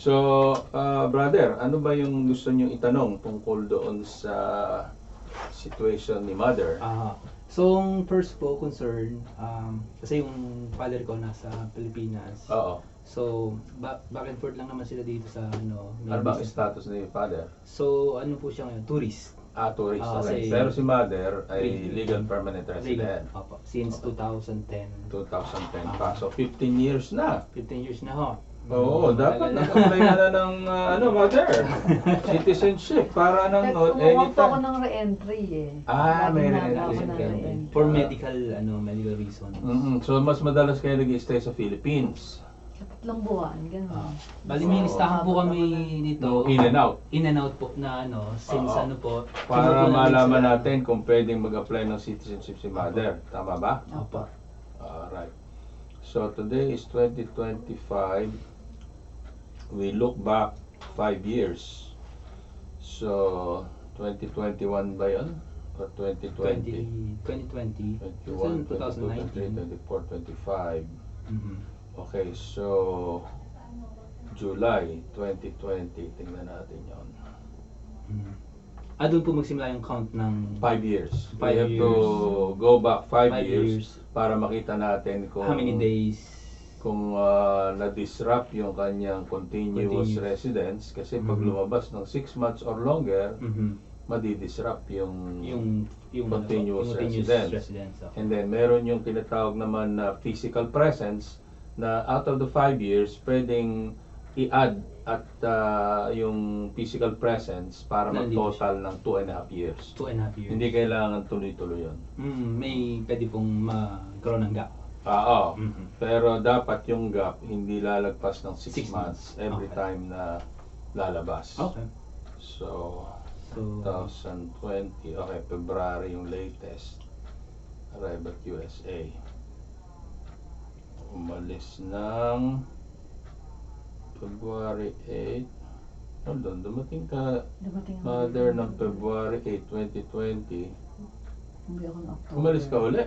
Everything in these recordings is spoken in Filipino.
Brother, ano ba yung gusto niyo itanong tungkol doon sa situation ni Mother? So, ang first po concern, kasi yung father ko nasa Pilipinas. Oo. So, back and forth lang naman sila dito sa may Ano ba ang business. status ni Father? So, ano po siya ngayon? Tourist. Tourist. Okay. Kasi- Pero si Mother ay Legal. legal permanent resident. Opo, since 2010. 2010 pa. So 15 years na. 15 years na ho. Oo, dapat Matagal na. nag-apply ka na ng Mother. Citizenship para ng Kumuha po ako anytime. ng re-entry eh. Ah, may Lagi na ako re-entry. ng re-entry. For medical reasons. So mas madalas kayo nag-stay sa Philippines. Tatlong buwan, gano'n. Bali, may listahan po kami dito. In and out. In and out po na since Oo. po. Para kinukuha namin malaman sila. natin kung pwedeng mag-apply ng citizenship si Mother. Tama ba? Opo. Alright. So today is 2025. We look back 5 years. So 2021 ba yun? Or 2020? 2020. 21, 22, 23, 2019. 24, 25. Mhm. Okay, so July 2020. Tingnan natin yon. Mhm. Doon po magsimula yung count ng 5 years. We 5 have to years. go back 5 5 years para makita natin kung how many days. kung na-disrupt yung kanyang continuous Continuous. residence kasi pag Mhm. lumabas ng 6 months or longer, Mhm. madi-disrupt yung Yung continuous residence. residence. And then meron yung tinatawag naman na physical presence na out of the 5 years, pwedeng i-add at yung physical presence para Nandito mag-total ng 2.5 years. 2.5 years. Hindi kailangan tuloy-tuloy yun. May pwede pong magkaroon ng gap. Oo. Mhm. Pero dapat yung gap hindi lalagpas ng 6 6 months months. every Okay. time na lalabas. Okay. So, So, 2020, okay, February yung latest. Arrive at USA. Umalis ng February 8. Hold on, dumating ka, Dumating ako. Mother, ng February 8, 2020. Hindi ako ng October. Umalis ka uli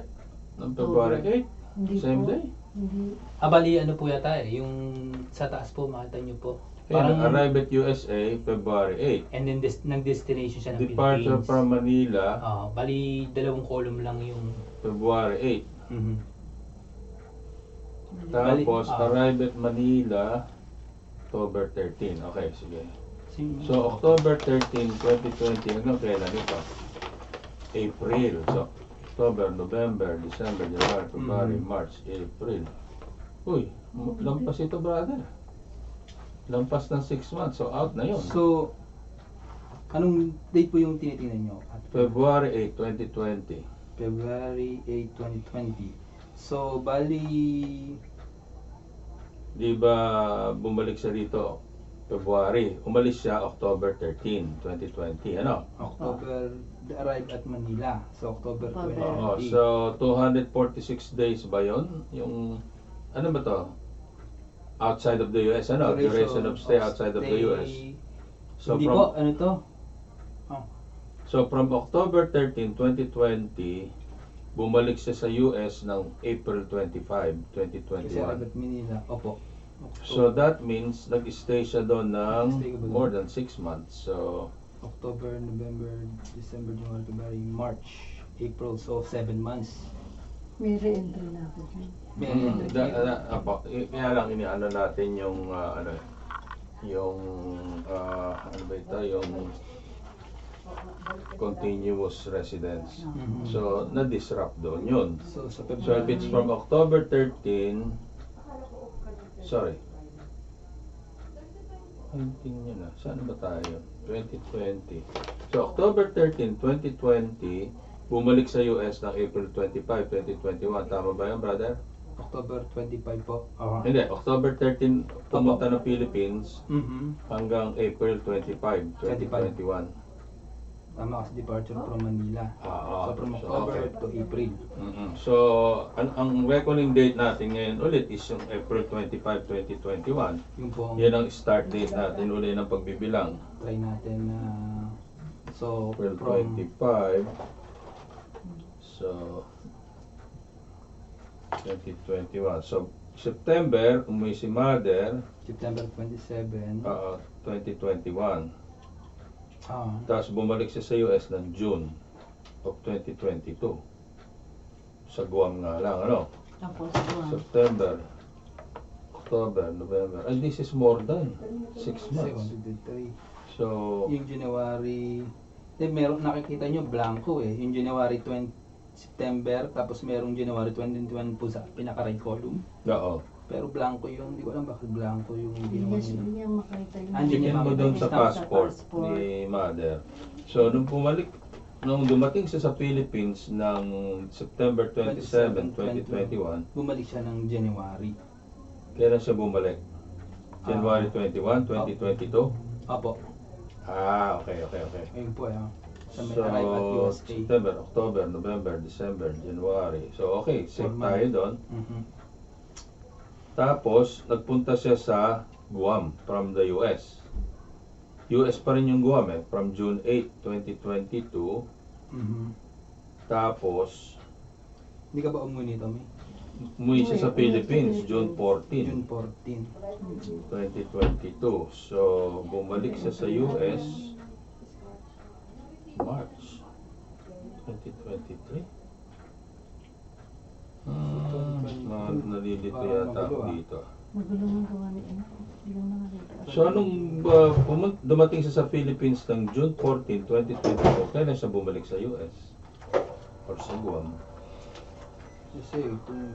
ng February 8, Hindi same po. day. Hindi. bali ano po yata yung sa taas po makita nyo po. Parang arrive at USA, February 8. And then nag-destination siya ng Departure Philippines. from Manila, Bali dalawang column lang yung February 8. mhm. Tapos, Bali, arrive at Manila, October 13. Okay, sige. Sim- So, October 13, 2020, hanggang kailan ito? April. So, October, November, December, January, February, March, April. Uy, lampas ito, brother. Lampas ng 6 months, so out na yun. So, anong date po yung tinitingnan nyo? February 8, 2020. February 8, 2020. So, bali Di ba bumalik siya dito February? Umalis siya October 13, 2020. Ano? October, arrive at Manila. So, October October. 20. Oo, so 246 days ba yon? Yung, ano ba to? Outside of the US, ano? Duration of stay outside of the US. So Hindi from, po, ano to? so from October 13, 2020, bumalik siya sa US ng April 25, Kasi arrive 2021. at Manila. Opo. So that means nag-stay siya doon ng Nag-stay ka ba doon? more than 6 months. So, October, November, December, January, February, March, April. So, 7 months. May re-entry na ako dyan. kaya lang iniano natin yung yung ano ba ito, yung continuous residence. Mhm. So, na-disrupt doon yun. So, sa So, if it's from October 13, sorry. Ay, tingnan na. Saan ba tayo? 2020. So, October 13, 2020, bumalik sa US ng April 25, 2021. Tama ba yun, brother? October 25 po. Hindi, October 13 pumunta ng Philippines Mhm. hanggang April 25, 2021. Tama kasi departure from Manila. So, from So, October okay. to April. So, ang reckoning date natin ngayon ulit is yung April 25, 2021. Yung po, Yan ang start date natin uli ng pagbibilang. try natin na so, April from 25. So, 2021. So, September, umuwi si mother, September 27. 2021. Ah. Tapos bumalik siya sa US ng June of 2022. Sa Guam nga lang, ano? Tapos, September, October, November. And this is more than 6 months. 73. So, Yung January, meron nakikita nyo blanco eh. Yung January 20 September, tapos merong January 2021 po sa pinaka-right column. oo. Pero blanco yung, hindi ko alam bakit blanco yung hindi ginawa niya niya. makita yung... Hindi niya Tingnan mo makita doon yung sa stamp passport ni mother. So, nung dumating siya sa Philippines ng September 27, 2021, Bumalik siya ng January. kailan siya bumalik? January 21, 2022? Opo, Okay. ayun po sa may So, arrive at USA. September, October, November, December, January. So, okay, safe 4 tayo months. doon. Mhm. Tapos, nagpunta siya sa Guam from the US. US pa rin yung Guam from June 8, 2022. Mhm. Tapos, Hindi ka ba umuwi nito, May? umuwi siya sa Umuwi Philippines, sa June 14, June 14. 2022. So, bumalik siya sa US, March 2023. Nalilito yata ako dito. Magulo ng gawa ni Ina. Hindi lang nakakita. So, anong dumating siya sa Philippines ng June 14, 2024, kailan siya bumalik sa US? Or sa Guam?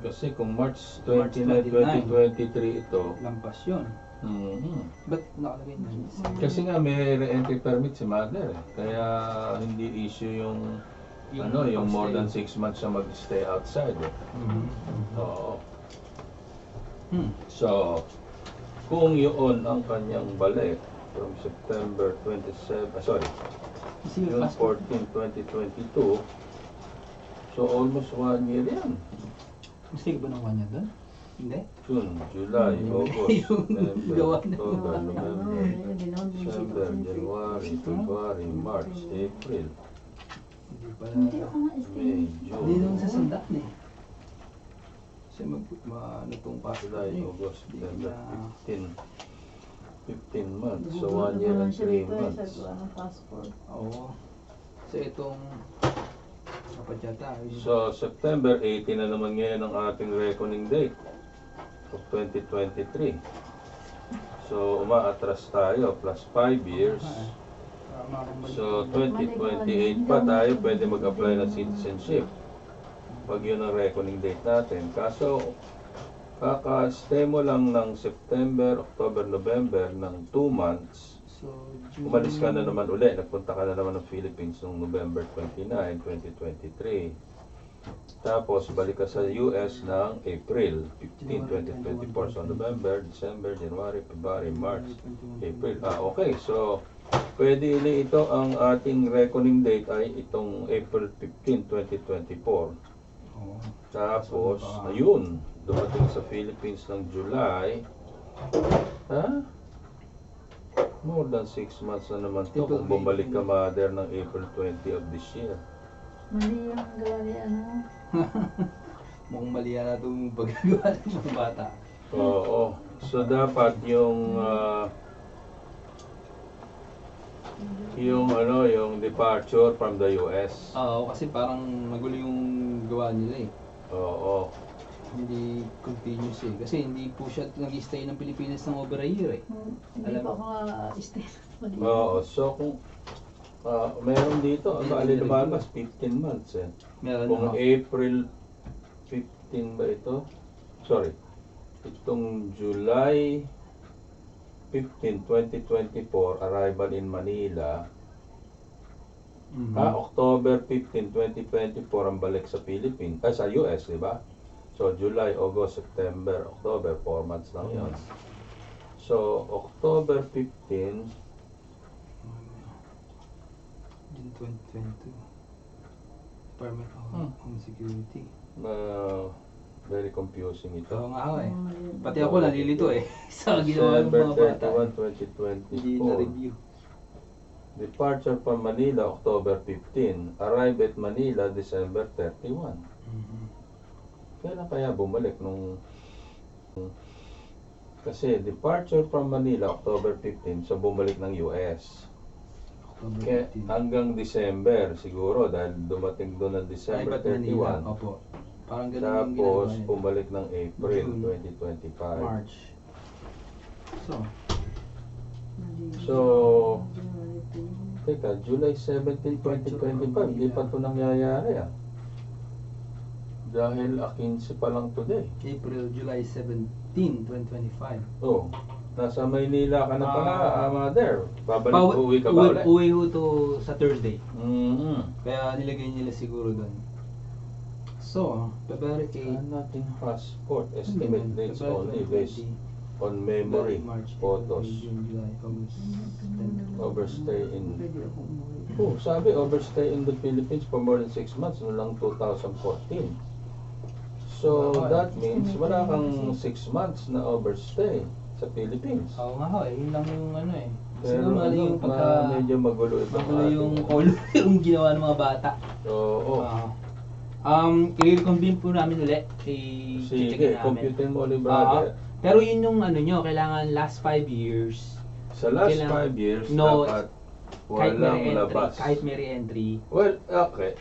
Kasi kung March 29, 2023 ito, Lampas yun. Ba't nakalagay niya? kasi nga may re-entry permit si mother kaya hindi issue yung yung more than 6 months siya mag-stay outside Mhm. Oo. Hmm. So, kung yun ang kanyang balik from September 27, Kasi yung June passport. 14, 2022, so almost 1 year yan. Mistake ba ng kanya doon? Hindi? June, July, August, Yung September, gawa na. October, Ano, November, hindi naman December, January, February, March, April, Hindi pala. Hindi ako May, ma-stay. Hindi naman sa June, sandaan eh. Kasi ano tong passport July, niyo. August, September, Na- 15 months. So Gugulat 1 year naman and siya 3 dito, months. Sa gawa ng passport. Oo. So itong dapat yata. So September 18 na naman ngayon ang ating reckoning date of 2023. So umaatras tayo plus 5 years. So 2028 pa tayo pwede mag-apply ng citizenship. Pag yun ang reckoning date natin. Kaso kaka-stay mo lang ng September, October, November ng 2 months. So, Umalis ka na naman uli. Nagpunta ka na naman ng Philippines noong November 29, 2023. Tapos balik ka sa US ng April 15, 2024. So November, December, January, February, March, April. Okay. So pwede ito ang ating reckoning date ay itong April 15, 2024. Oo. Tapos, ayun, dumating sa Philippines ng July. More than 6 months na naman to kung bumalik ka mother ng April 20 of this year. Mali yung gawa ni ano. Mukhang mali na itong paggagawa ng mga bata. Oo. So dapat yung yung departure from the US. Oo, kasi parang magulo yung gawa nila eh. Oo. Hindi continuous eh. Kasi hindi po siya nag-stay ng Pilipinas ng over a year eh. Hindi Alam pa mo. ako ma-stay. Mali. Oo. So kung meron dito, lumalabas 15 months eh. Meron Kung na. April 15 ba ito? Sorry. Itong July 15, 2024, arrival in Manila. Mhm. October 15, 2024 ang balik sa Philippines. Sa US, di ba? So, July, August, September, October, 4 months lang yun. So, October 15, June 2022. Department of Home Security. very confusing ito. Oo nga ako eh. Mali. Pati ako nalilito eh. Sa ginawa ng December mga bata. 31, Hindi 2024. na-review. Departure from Manila, October 15. Arrive at Manila, December 31. Mhm. Kailan kaya bumalik nung Kasi departure from Manila, October 15, so bumalik ng US. October Kaya 15. hanggang December siguro dahil dumating doon ng Ay, December ba't Manila? 31. Opo. Parang ganun yung Tapos ginagawa niya. bumalik ng April June, 2025. March. So, So, teka, July 17, 2025, di pa ito nangyayari ah. Dahil 15 pa lang today. April, July 17, 2025. Oh, nasa Maynila ka na pala, mother. Babalik Pauwi- uwi ka ba ulit? Uwi ho to sa Thursday. Mm-hmm. Kaya nilagay nila siguro doon. So, February 8, Nothing passport, estimate dates only based 20, on memory, March, photos, April, June, July, August, September. overstay in... Pwede ako umuwi. Oh, sabi overstay in the Philippines for more than 6 months, no lang 2014. So, that means wala kang 6 months na overstay sa Philippines. Oo nga ho, yun lang yung ano eh. Pero Siguro mali yung pagka... medyo magulo ito. Magulo yung call yung ginawa ng mga bata. Oo. I-reconvene po namin ulit. I-check Sige, namin. computin mo ulit, brother. Pero yun yung ano nyo, kailangan last 5 years, Sa last kailangan- 5 years, No, dapat kahit may walang re-entry, labas. kahit may re-entry, Well, okay.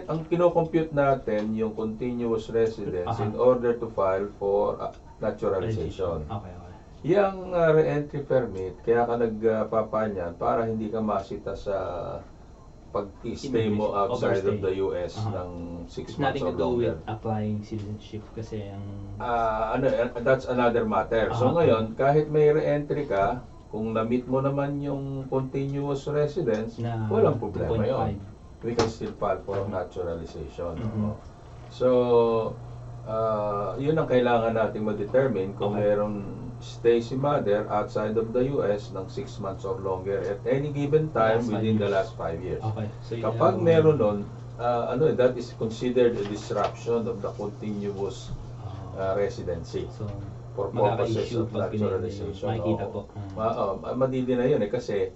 Ang kino-compute natin yung continuous residence Aha. in order to file for naturalization. Okay, okay. Yang re-entry permit, kaya ka nagpapanyan para hindi ka masita sa pag-stay mo Immigration, outside of overstay. the US Aha. ng 6 It's months nothing or to do longer. with applying citizenship kasi ang... That's another matter. So Aha. ngayon, kahit may re-entry ka, kung na-meet mo naman yung continuous residence, Na walang problema 2.5. yun. We can still file for naturalization. Mhm. Oo. So, yun ang kailangan natin ma-determine kung Okay. mayroong stay si mother outside of the US ng 6 months or longer at any given time Last 5 within the years. last 5 years. Okay. So, yun Kapag ang- meron nun, that is considered a disruption of the continuous residency So, for purposes magkaka-issue of pag pinili. naturalization. Makikita Oo. po. Madidi na yun kasi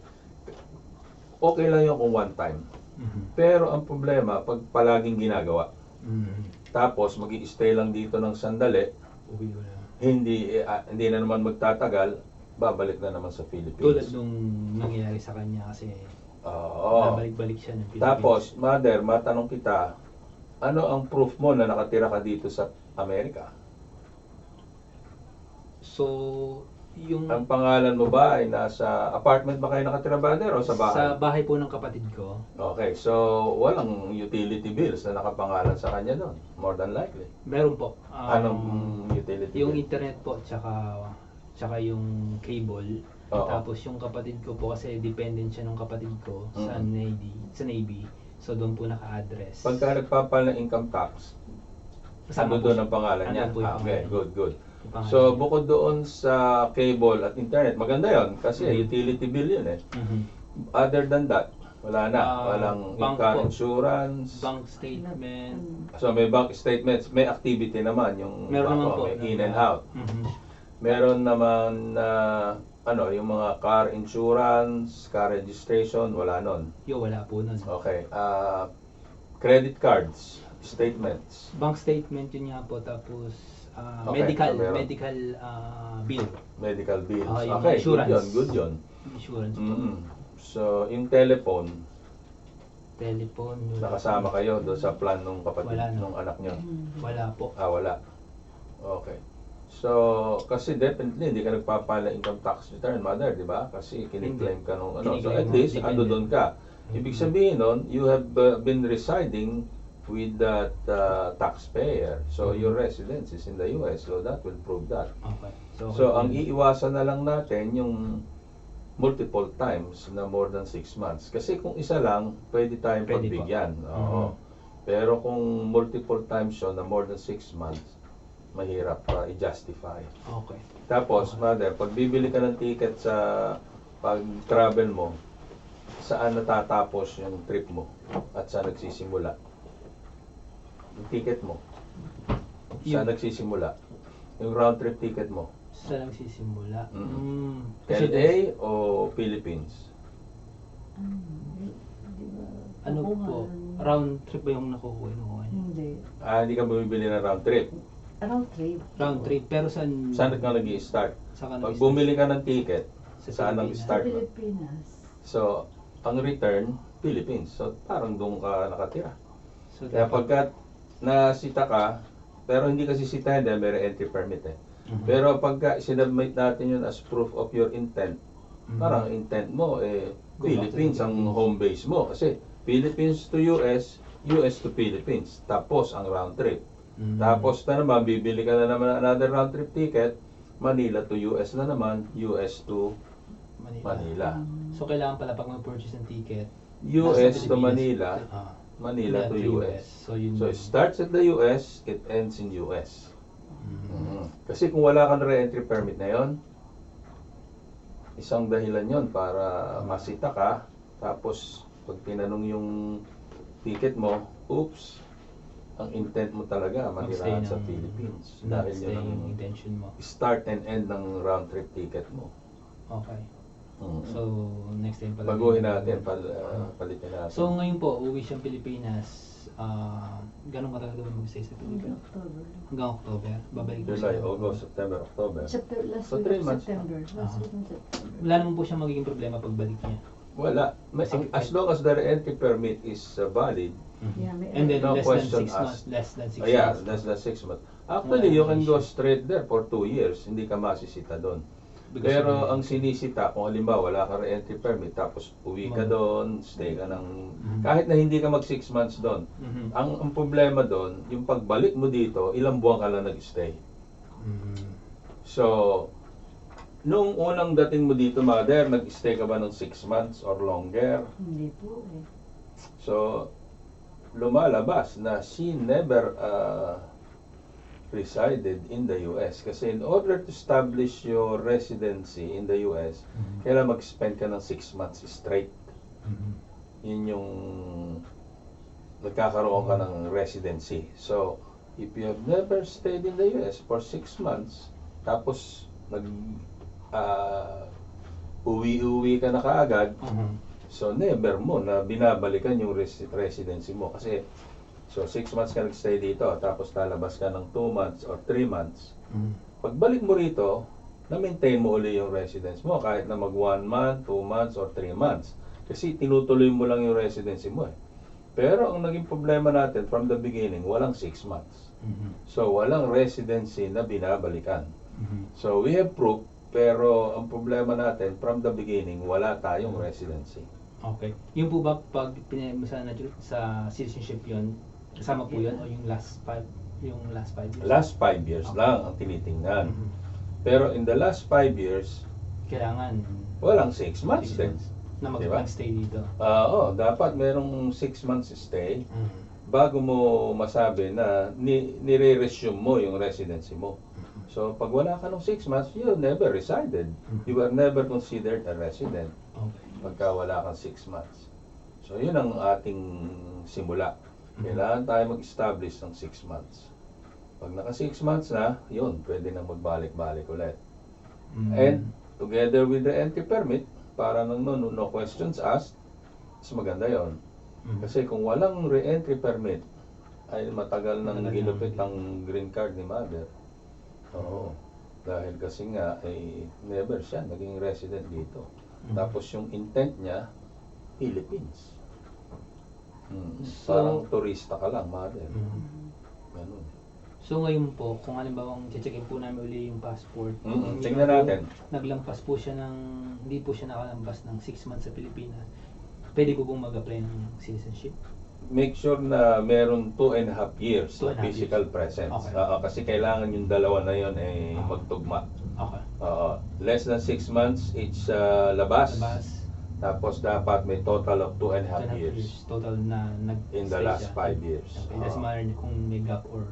okay lang yun kung one time. Mhm. Pero ang problema, pag palaging ginagawa, Mhm. tapos mag-i-stay lang dito ng sandali, Uwi ko na. hindi na naman magtatagal, babalik na naman sa Tulad Philippines. nung nangyayari sa kanya kasi Oo. babalik-balik siya ng Philippines. Tapos, mother, matanong kita, ano ang proof mo na nakatira ka dito sa Amerika? So, yung Ang pangalan mo ba ay nasa apartment ba kayo nakatira, brother, o sa bahay? sa bahay po ng kapatid ko, Okay, so walang utility bills na nakapangalan sa kanya doon, more than likely. meron po. Anong utility Yung bill? internet po, tsaka yung cable. Oo. Tapos yung kapatid ko po kasi dependent siya ng kapatid ko sa Mhm. Navy. So doon po naka-address. Pagka nagpapal ng income tax, Kasama ano po doon siya. ang pangalan niya? Andun po yung Okay, pangalan. good, good. Yung pangalan So, niya. bukod doon sa cable at internet, maganda yon kasi Mhm. utility bill yun eh. Mhm. Other than that, wala na. Walang bank car po. insurance. Bank statement. So, may bank statements. May activity naman. Yung Meron naman po. may in and out. Mhm. Meron naman yung mga car insurance, car registration, wala nun. Wala po nun. Okay. Credit cards, statements. Bank statement yun nga po, tapos Okay, medical so meron. bill, Medical bills. Yung Okay, insurance. good yun. insurance po, Mm-mm. So, yung telephone, telephone, nakasama kayo doon sa plan ng kapatid, Wala na. ng anak nyo? wala po. Wala. Okay. So, kasi definitely, hindi ka nagpapala income tax return, mother, di ba? Kasi kiniklaim ka nung ano. So, Kiniklaim at mo, least, dependent. ando doon ka. Ibig sabihin nun, you have been residing with that taxpayer. So, your residence is in the US. So, that will prove that. Okay. So, ang iiwasan na lang natin yung multiple times na more than 6 months. Kasi kung isa lang, pwede tayong Pwede pagbigyan. po. Oo. Pero kung multiple times yun na more than 6 months, mahirap i-justify. Okay. Tapos, mother, pag bibili ka ng ticket sa pag-travel mo, saan natatapos yung trip mo at saan nagsisimula? Yung ticket mo, saan nagsisimula? Yung round trip ticket mo, Saan nagsisimula? LA Kasi o Philippines? ano po, round trip ba yung nakukuha niya? Hindi. Hindi ka bumibili ng round trip. Round trip. Round trip. Pero saan? Saan ka nag-i-start? Saan ka Pag nag-start? bumili ka ng ticket, Sa saan ang Pilipinas. Sa start mo? Pilipinas. So, ang return, Philippines. So, parang doon ka nakatira. So, Kaya dapat- pagka nasita ka, pero hindi kasi sitahin dahil may entry permit eh. Mhm. Pero pagka sinubmit natin yun as proof of your intent, Mhm. parang intent mo eh, Go back to Philippines the ang Philippines. home base mo. Kasi Philippines to US, US to Philippines. Tapos ang round trip. Mhm. Tapos na naman, bibili ka na naman another round trip ticket, Manila to US na naman, US to Manila. So, kailangan pala pag mag-purchase ng ticket, US nasa to Pilipinas. Manila, Ah. Manila to US. So, yun. So it starts at the US, it ends in US. Mhm. Kasi kung wala kang re-entry permit na yon, isang dahilan yon para masita ka, tapos pag tinanong yung ticket mo, oops, ang intent mo talaga Mag-stay manirahan sa ng- Philippines. Not Dahil stay yun ang yung intention mo. start and end ng round trip ticket mo. Okay. Mm. So, next time pala. Baguhin natin, palitin natin. So, ngayon po, uwi siyang Pilipinas. Ganong katagal daw mag-stay sa Hanggang Pilipinas? October. Hanggang October. Babalik po July, siya. August, September, October. Last So, week 3 of months. September. Last Ah. week of September. Wala naman po siyang magiging problema pagbalik niya. Wala. As long as the re-entry permit is valid, Yeah, may And then No less than question 6 asked. months. Less than 6 yeah, months. less than 6 months. Actually, you can go straight there for 2 years. Hindi ka masisita doon. Because Pero of the- ang sinisita, kung halimbawa wala ka re-entry permit, tapos uwi ka Mag- doon, stay ka ng... Mhm. Kahit na hindi ka mag 6 months doon. Mhm. Ang problema doon, yung pagbalik mo dito, ilang buwan ka lang nag-stay. Mhm. So, nung unang dating mo dito, mother, nag-stay ka ba ng 6 months or longer? Hindi po eh. So, lumalabas na she never resided in the US. Kasi in order to establish your residency in the US, Mhm. kailangan mag-spend ka ng 6 months straight. Mhm. Yun yung nagkakaroon ka ng residency. So, if you have never stayed in the US for 6 months, tapos uwi-uwi ka na kaagad, Mhm. so never mo na binabalikan yung residency mo. Kasi, so 6 months ka nag-stay dito, tapos lalabas ka ng 2 months or 3 months. Mhm. Pagbalik mo rito, na-maintain mo uli yung residence mo kahit na mag 1 month, 2 months, or 3 months. Kasi tinutuloy mo lang yung residency mo eh. Pero ang naging problema natin from the beginning, walang 6 months. Mhm. So walang residency na binabalikan. Mhm. So we have proof, pero ang problema natin from the beginning, wala tayong residency. Okay. Yung po ba pag sa citizenship yun, kasama po yun o yung last 5 years? Last 5 years Okay. lang ang tinitingnan. Mhm. Pero in the last 5 years, Kailangan walang 6 months 6 din. months na Diba? mag-stay dito. Oo, dapat merong 6 months stay Mhm. bago mo masabi na nire-resume mo yung residency mo. So, pag wala ka ng 6 months, you never resided. You were never considered a resident Okay. pagka wala kang 6 months. So, yun ang ating simula. Kailangan tayo mag-establish ng 6 months. Pag naka 6 months na, yun, pwede na magbalik-balik ulit. Mhm. And together with the entry permit, para nang no questions asked, mas maganda yon. Mhm. Kasi kung walang re-entry permit, ay matagal nang Matagal ginupit na. ang green card ni mother. Oo. Dahil kasi nga, ay never siya naging resident dito. Mhm. Tapos yung intent niya, Philippines. So- Parang turista ka lang, mother. Mhm. Ganun. So ngayon po, kung halimbawang checkin po namin uli yung passport, hindi Tingnan na po natin. naglampas po siya hindi po siya nakalampas ng 6 months sa Pilipinas, pwede po pong mag-apply ng citizenship? Make sure na meron 2.5 years 2.5 na physical presence. Okay. Kasi kailangan yung dalawa na yun ay Ah. magtugma. Okay. Less than 6 months each labas. Labas, Tapos dapat may total of 2.5 2.5 years total na in the nag-stay last siya. 5 years. Okay, doesn't matter kung may gap or...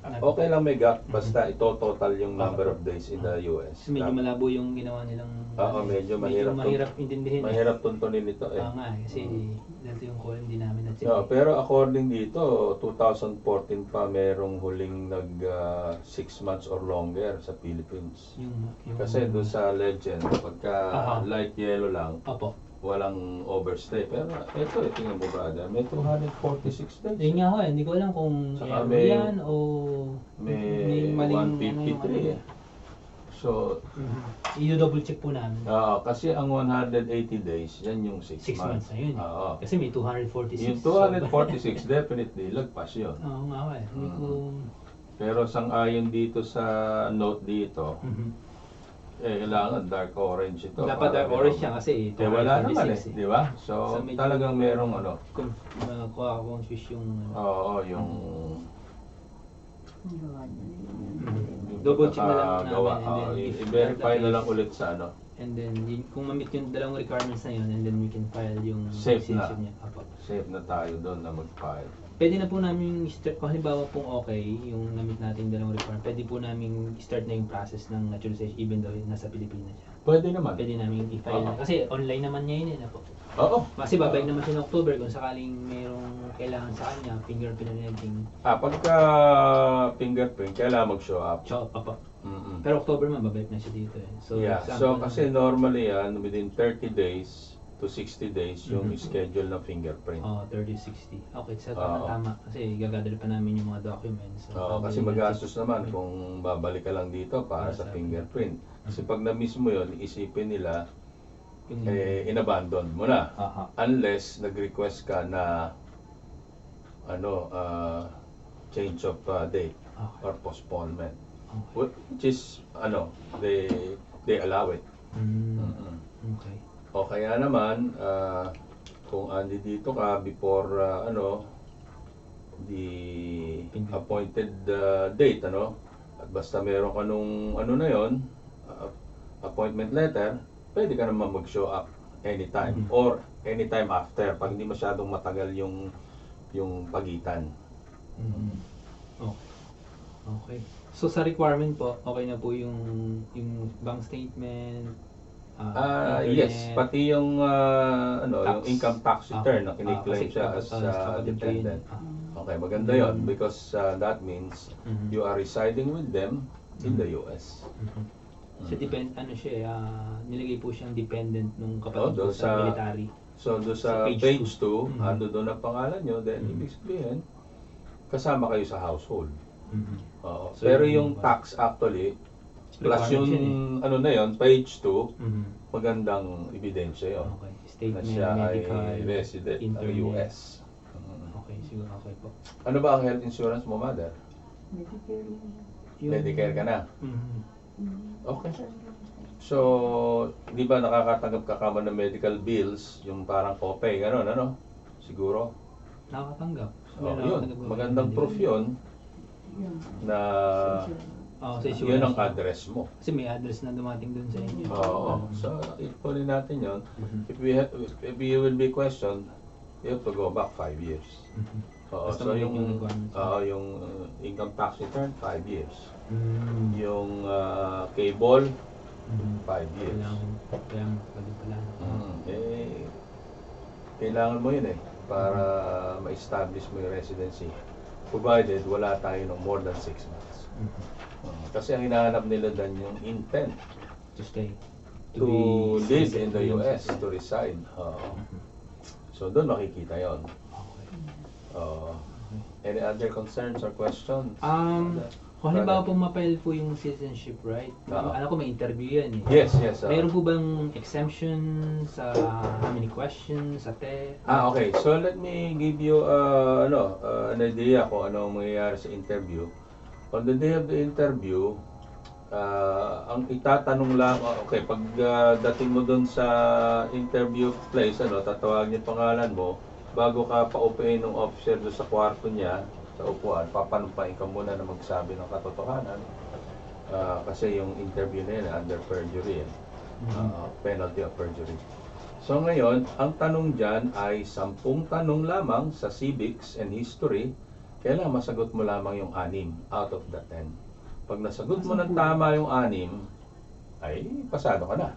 Okay lang may gap, basta ito total yung number of days in the US. Kasi medyo malabo yung ginawa nilang... Oo, medyo mahirap mahirap intindihin. Mahirap tuntunin ito eh. Nga kasi dito yung call hindi namin at No, pero according dito, 2014 pa merong huling nag 6 months or longer sa Philippines. yung Kasi doon sa legend, pagka Aha. light yellow lang, Opo. walang overstay. Pero ito, tingnan mo brother, may 246 days. Yun nga ho, hindi ko alam kung Saka error may- yan o May maling 153 eh. So, i-double check po namin. kasi ang 180 days, yan yung 6 6 months na yun. Oo. Kasi may 246. Yung 246, definitely, lagpas yun. Oo nga ho eh. Hindi ko... Pero sang-ayon dito sa note dito, kailangan dark orange ito. Dapat dark para orange meron- siya kasi wala naman eh, 246 di ba? So, So, medyo- talagang merong ano. Confuse yung... Oo, yung... Ang gawa niya. Double check na lang gawa. namin and then if I-verify that na lang is- ulit sa ano. And then, kung ma-meet yung dalawang requirements na yun, and then we can file yung Safe na. citizenship niya. Apo. Safe na tayo doon na mag-file. Pwede na po namin start, kung halimbawa pong okay, yung na-meet natin yung dalawang requirement, pwede po namin start na yung process ng naturalization even though nasa Pilipinas siya. Pwede naman. Pwede namin i-file na. Oo. Kasi online naman niya yun eh. Po. Oo. Kasi babalik naman siya ng October kung sakaling mayroong kailangan sa kanya, fingerprint and everything. Pagka fingerprint, kailangan mag-show up. Tsaka pa. Mm-mm. Pero October man, babalik na siya dito eh. So, Yeah, so example kasi na- normally yan, within 30 days to 60 days yung Mhm. schedule ng fingerprint. 30-60. Okay, so Oo. tama. Kasi gagather pa namin yung mga documents. So, Oo, kasi magastos naman kung babalik ka lang dito para sa fingerprint. Kasi pag na-miss mo yun, isipin nila, inabandon mo na. Aha. Unless nag-request ka na change of date Okay. or postponement. Okay. Which is, they allow it. Mm, Mm-mm. okay. O kaya naman, kung andi dito ka before the appointed date, at basta meron ka nung na yon, appointment letter, pwede ka naman mag-show up anytime or anytime after pag hindi masyadong matagal yung pagitan. Okay. Okay. So sa requirement po, okay na po yung bank statement. Yes, internet. pati yung yung Tax. income tax return na kiniklaim kasi siya dapat, as dapat din po yun. dependent. Okay, maganda yon because that means Mhm. you are residing with them in the US. So siya nilagay po siyang dependent nung kapatid doon ko sa sa- military. So doon Sa sa page page 2, Mhm. ando doon ang pangalan nyo, then ibig sabihin, kasama kayo sa household. Oo. So, Pero yung- yung tax actually, plus Requirement yung yun yon page 2, Mhm. magandang ebidensya yun. Okay. Na Statement, siya medical, ay resident ng internet. US. Okay, siguro okay po. Ano ba ang health insurance mo, mother? Medicare lang. Medicare ka na? Mhm. Okay. So, di ba nakakatanggap ka kama ng medical bills, yung parang copay, gano'n, ano? Siguro. Nakakatanggap. Yun, magandang proof yun Yun. na Sa yun ang address mo. Kasi may address na dumating dun sa inyo. Oo. So, ipunin natin yun. Mhm. If you will be questioned, you have to go back 5 years. Mhm. Oo, Basta so may yung, yung requirements. yung income tax return, 5 years. Mm. Yung cable, Mhm. 5 years. Kailangan pala. Kailangan mo yun para ma-establish mo yung residency. Provided wala tayo ng more than 6 months. Mhm. Kasi ang hinahanap nila dan yung intent To stay. to be live citizen, in the to be US, citizen. to reside. Mhm. So doon makikita yon. Okay. Any other concerns or questions? Kung halimbawa po ma-file po yung citizenship, right? Oo. Alam ko may interview yan eh. Yes. Mayroon po bang exemption sa how many questions, sa test? Okay. So let me give you an idea kung ano ang mangyayari sa interview. On the day of the interview, ang itatanong lang, pag dating mo doon sa interview place, tatawagin yung pangalan mo, bago ka paupuin ng officer doon sa kwarto niya, sa upuan, papanumpain ka muna na magsabi ng katotohanan. Kasi yung interview na yun, under perjury, penalty of perjury. So ngayon, ang tanong dyan ay 10 tanong lamang sa civics and history. Kailangan masagot mo lamang yung 6 out of the 10. Pag nasagot mo ng tama yung 6, ay pasado ka na.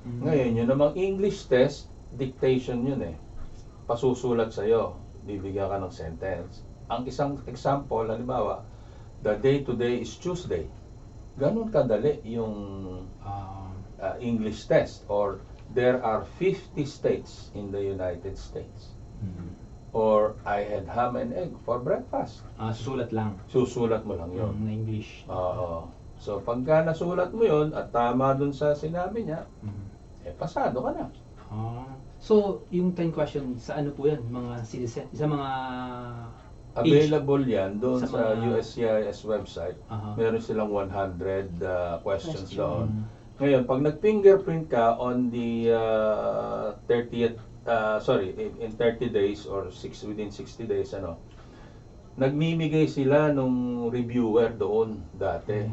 Ngayon, yun namang English test, dictation yun pasusulat sa'yo, bibigyan ka ng sentence. Ang isang example, halimbawa, the day today is Tuesday. Ganun kadali yung English test or there are 50 states in the United States. Mhm. Or I had ham and egg for breakfast. Susulat lang. Susulat mo lang yun. Na English. Oo. So, pagka nasulat mo yun at tama dun sa sinabi niya, Mhm. pasado ka na. So, yung 10 questions, sa ano po yan? Mga citizen? Sa mga Available yan doon Sa sa mga- USCIS website. Aha. Meron silang 100 questions Question. doon. Ngayon, pag nag-fingerprint ka on the 30th, in 30 days or within 60 days, nagmimigay sila nung reviewer doon dati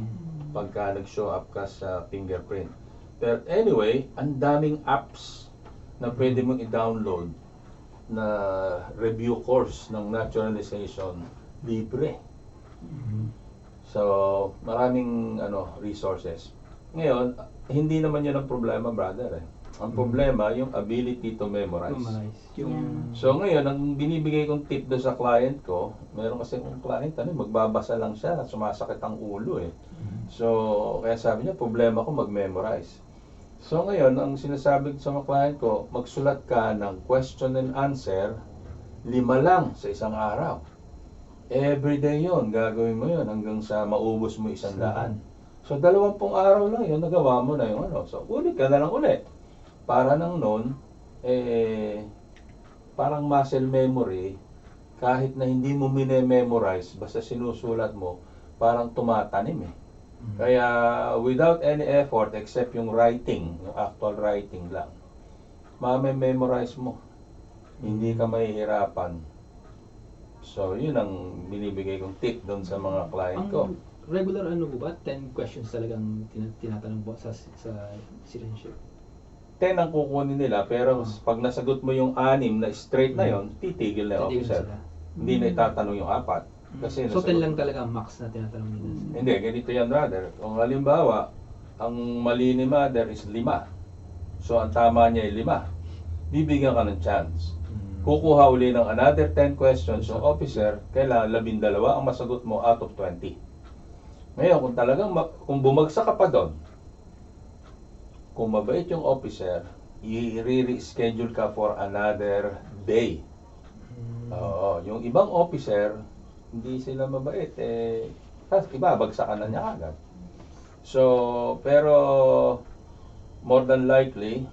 pagka nag-show up ka sa fingerprint. But anyway, ang daming apps na pwede mong i-download na review course ng naturalization libre. Mhm. So, maraming resources. Ngayon, hindi naman yan ang problema, brother. Ang problema, yung ability to memorize. Memorize. Yung... So, ngayon, ang binibigay kong tip do sa client ko, meron kasi kong client, magbabasa lang siya, sumasakit ang ulo eh. So, kaya sabi niya, problema ko mag-memorize. So, ngayon, ang sinasabi ko sa mga client ko, magsulat ka ng question and answer, 5 lang sa isang araw. Everyday yon, gagawin mo yon hanggang sa maubos mo 100. So, 20 araw lang yun, nagawa mo na yung So, ulit ka na lang ulit. Para nang noon, parang muscle memory, kahit na hindi mo mine-memorize, basta sinusulat mo, parang tumatanim eh. Kaya, without any effort, except yung writing, yung actual writing lang, memorize mo. Hindi ka mahihirapan. So, yun ang binibigay kong tip doon sa mga client ko. Ang regular po ba? 10 questions talagang tinatanong po sa citizenship? 10 ang kukunin nila, pero pag nasagot mo yung 6 na straight na yon, titigil na yung Titigil officer. sila. Hindi na itatanong yung 4. Kasi So, 10 nasagot- lang talaga ang max na tinatanong nila. Hindi, ganito yan, brother. Kung halimbawa, ang mali ni mother is 5. So, ang tama niya ay 5. Bibigyan ka ng chance. Kukuha uli ng another 10 questions. Yung officer, kailangan 12 ang masagot mo out of 20. Ngayon, kung talagang, kung bumagsak ka pa doon, kung mabait yung officer, i-reschedule ka for another day. Oo, yung ibang officer, hindi sila mabait, ibabagsakan na niya agad. So, pero more than likely,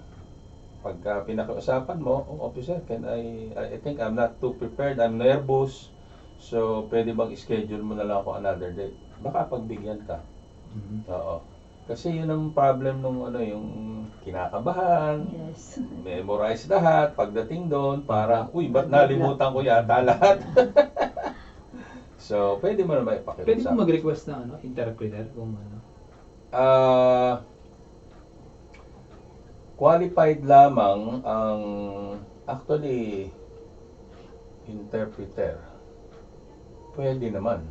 pagka pinakiusapan mo, officer, I think I'm not too prepared, I'm nervous, so pwede bang schedule mo na lang ako another day? Baka pagbigyan ka. Oo. Kasi yun ang problem nung yung kinakabahan, Yes. memorize lahat, pagdating doon, parang, ba't nalimutan ko yata lahat? So, pwede mo naman ipakiusap. Pwede mo mag-request ng interpreter kung Qualified lamang ang actually interpreter. Pwede naman.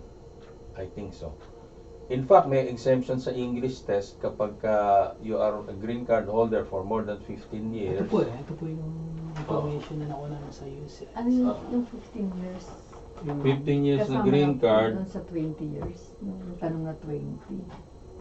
I think so. In fact, may exemption sa English test kapag you are a green card holder for more than 15 years. Ito po yung information na nakuha namin sa US. Ano yung 15 years? 15 years na Kasama green po card. doon sa 20 years. Yung tanong na 20.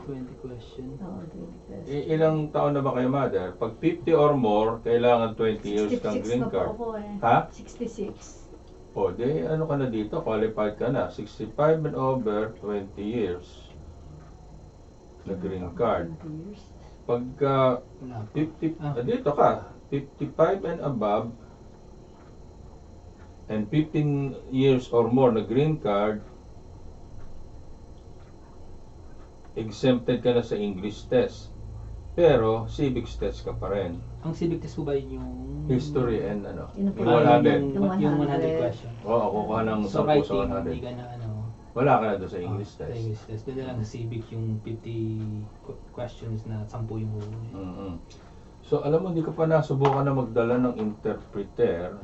20 question. Oo, 20 pesos. Ilang taon na ba kayo, mother? Pag 50 or more, kailangan 20 years kang 66 green na po card. ako eh. Ha? 66. O, ano ka na dito? Qualified ka na. 65 and over, 20 years na green card. 20 years. Pagka Wala pa. 50, dito ka, 55 and above, and 15 years or more na green card, exempted ka na sa English test. Pero, civics test ka pa rin. Ang civic test po ba yun yung... History and Yun po yung 100. Yung 100 question. Oo, kukuha ng 10 So, sa writing, 100. hindi ka na Wala ka na doon sa English sa test. English test. Doon na lang sa civic yung 50 questions na 10 yung huhuli. Mhm. So, alam mo, hindi ko pa nasubukan na magdala ng interpreter.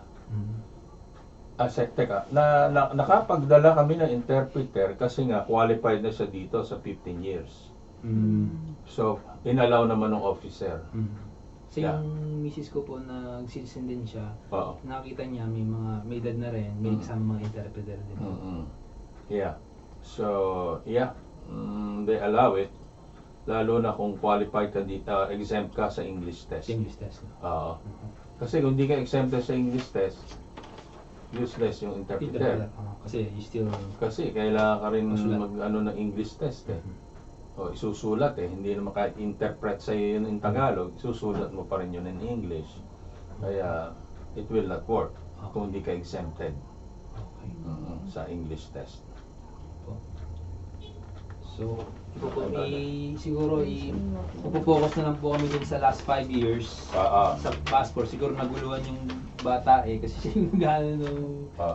Teka, nakapagdala kami ng interpreter kasi nga qualified na siya dito sa 15 years. So, inalaw naman ng officer. So yung misis ko po na citizen din siya, Oo. nakita niya may edad na rin, may kasama mga interpreter din. Yeah. So, yeah, they allow it. Lalo na kung qualified ka dito, exempt ka sa English test. English test. Oo. Kasi kung di ka exempted sa English test, useless yung interpreter. Kasi you still... Kasi kailangan ka rin Masulat. mag-ano ng English test eh. O isusulat eh, hindi naman kahit interpret sa iyo yun in Tagalog, isusulat mo pa rin yun in English. Kaya it will not work kung hindi ka exempted Okay. sa English test. So, siguro focus na lang po kami dun sa last 5 years sa passport. Siguro naguluhan yung bata eh kasi siya yung gano'n ng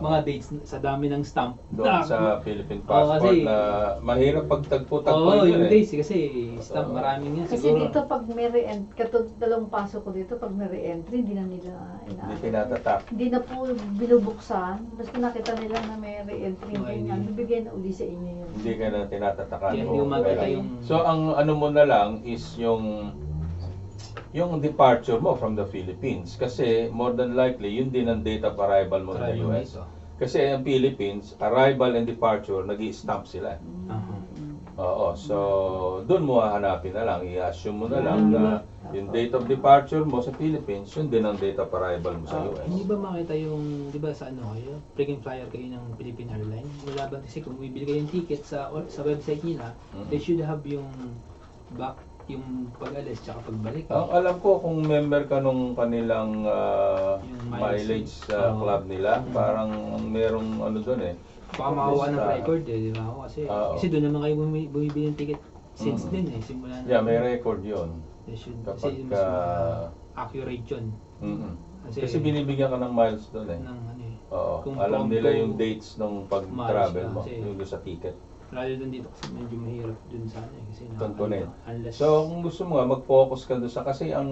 mga dates sa dami ng stamp. Doon sa Philippine passport kasi, na mahirap pagtagpo-tagpo Oo, yun yung eh. dates eh, kasi stamp maraming yan. Kasi Siguro, dito pag may re-entry, katulad dalawang pasok ko dito, pag may re-entry, hindi na nila Hindi tinatatak. Hindi na po binubuksan. Basta nakita nila na may re-entry, Okay. bibigyan na uli sa inyo yun. Hindi ka na tinatatakan. Hindi Oo, mo makita kaya- yung... So ang ano mo na lang is yung departure mo from the Philippines kasi more than likely yun din ang date of arrival mo in the Arrival US. dito. Kasi ang Philippines, arrival and departure, nag-i-stamp sila. Aha. Oo, so doon mo hahanapin na lang, i-assume mo na lang na yung date of departure mo sa Philippines, yun din ang date of arrival mo sa US. Hindi ba makita yung, di ba sa ano kayo, freaking flyer kayo ng Philippine Airlines? Wala ba kasi kung bibili kayo yung ticket sa website nila, they should have yung back, yung pag-alis tsaka pagbalik. Ang alam ko kung member ka nung kanilang Yung mileage Oo. club nila, parang merong ano doon eh. Baka makakuha ng Lista. record eh, di ba? Oo. Kasi doon naman kayo bumibili ng ticket since Mm. din eh, simula na. Yeah, may record yun. They should, Kapag kasi mas ka... accurate yun. Mm-mm. Kasi binibigyan ka ng miles doon eh. ng ano eh. Oo, Kung alam from nila to yung dates ng pag-travel miles mo, ka, kasi- yung doon sa ticket. Lalo dun dito kasi medyo mahirap dun sa ano eh. Kasi Tontonin. unless... So, kung gusto mo nga, mag-focus ka doon sa, kasi ang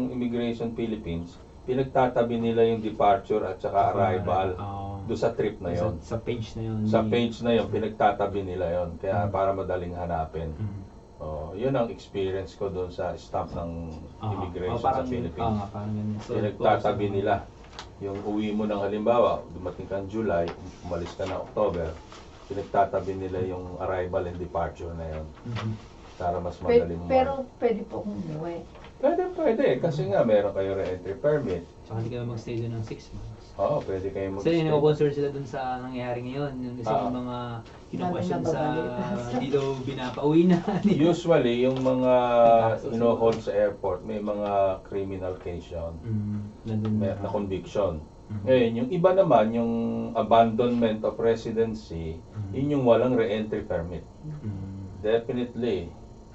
Immigration Philippines, pinagtatabi nila yung departure at saka arrival doon sa trip na yon. Sa page na yun. Sa page na yon, pinagtatabi nila yon. Kaya para madaling hanapin. Mm. Oh, yun ang experience ko doon sa stamp ng immigration parang, sa Philippines. parang ganun. So, Pinagtatabi nila. Yung uwi mo ng halimbawa, dumating kang July, umalis ka na October, pinagtatabi nila yung arrival and departure na yon Mhm. para mas madali mo. Pero pwede po akong umuwi. Pwede. Kasi nga meron kayo re-entry permit. Tsaka hindi kayo magstay dun ng 6 months. Oo, pwede kayo Kasi mag-stay. nako-concern sila dun sa nangyayari ngayon. Yung kasi yung mga kino-question Dami na sa babalita. hindi daw pinapauwi na. Usually, yung mga Kaso ino-hold sa airport, may mga criminal case yun. Nandun May na conviction. Mhm. Ngayon, yung iba naman, yung abandonment of residency, Mhm. yun yung walang re-entry permit. Mm. Definitely,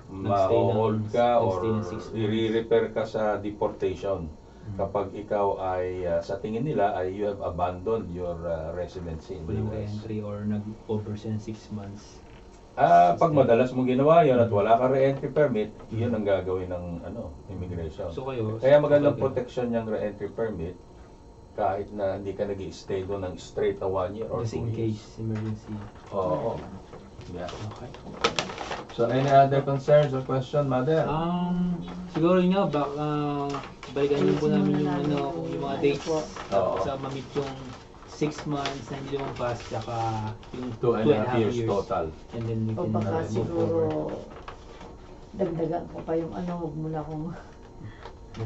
Nagstay ng- ma-hold ka nagstay or ng 6 months. i-repair ka sa deportation Mhm. kapag ikaw ay, sa tingin nila, ay you have abandoned your residency in the Walang US. re-entry or nag-over siya ng 6 months. Pag madalas mong ginawa yun at wala ka re-entry permit, yun ang gagawin ng immigration. So kayo, Kaya magandang kapag- protection yung re-entry permit kahit na hindi ka nag-i-stay doon ng straight na 1 year or 2 Just in years. case, emergency. Oo. Yeah. Okay. So any other concerns or question, Mother? Siguro yun nga, baka balikan niyo po namin yung, Ayusin muna namin yung mga ano dates po. Oo. sa ma-meet yung 6 months na hindi lumabas, tsaka yung 2.5 years total. And then we O can baka move siguro forward. dagdagan ko pa yung huwag mo na akong...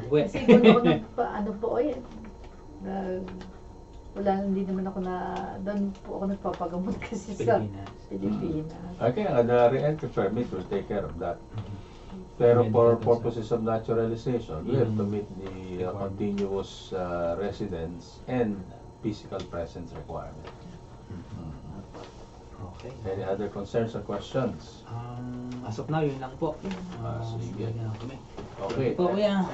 Uwi. Kasi kung ako hindi naman ako doon po ako nagpapagamot kasi sa Pilipinas. Pilipinas. Okay, the re-entry permit will take care of that. Pero for purposes of naturalization, we have to meet the continuous residence and physical presence requirement. Okay. Any other concerns or questions? As of now, yun lang po. Sige. Sige na kami. Okay. Po, kuya.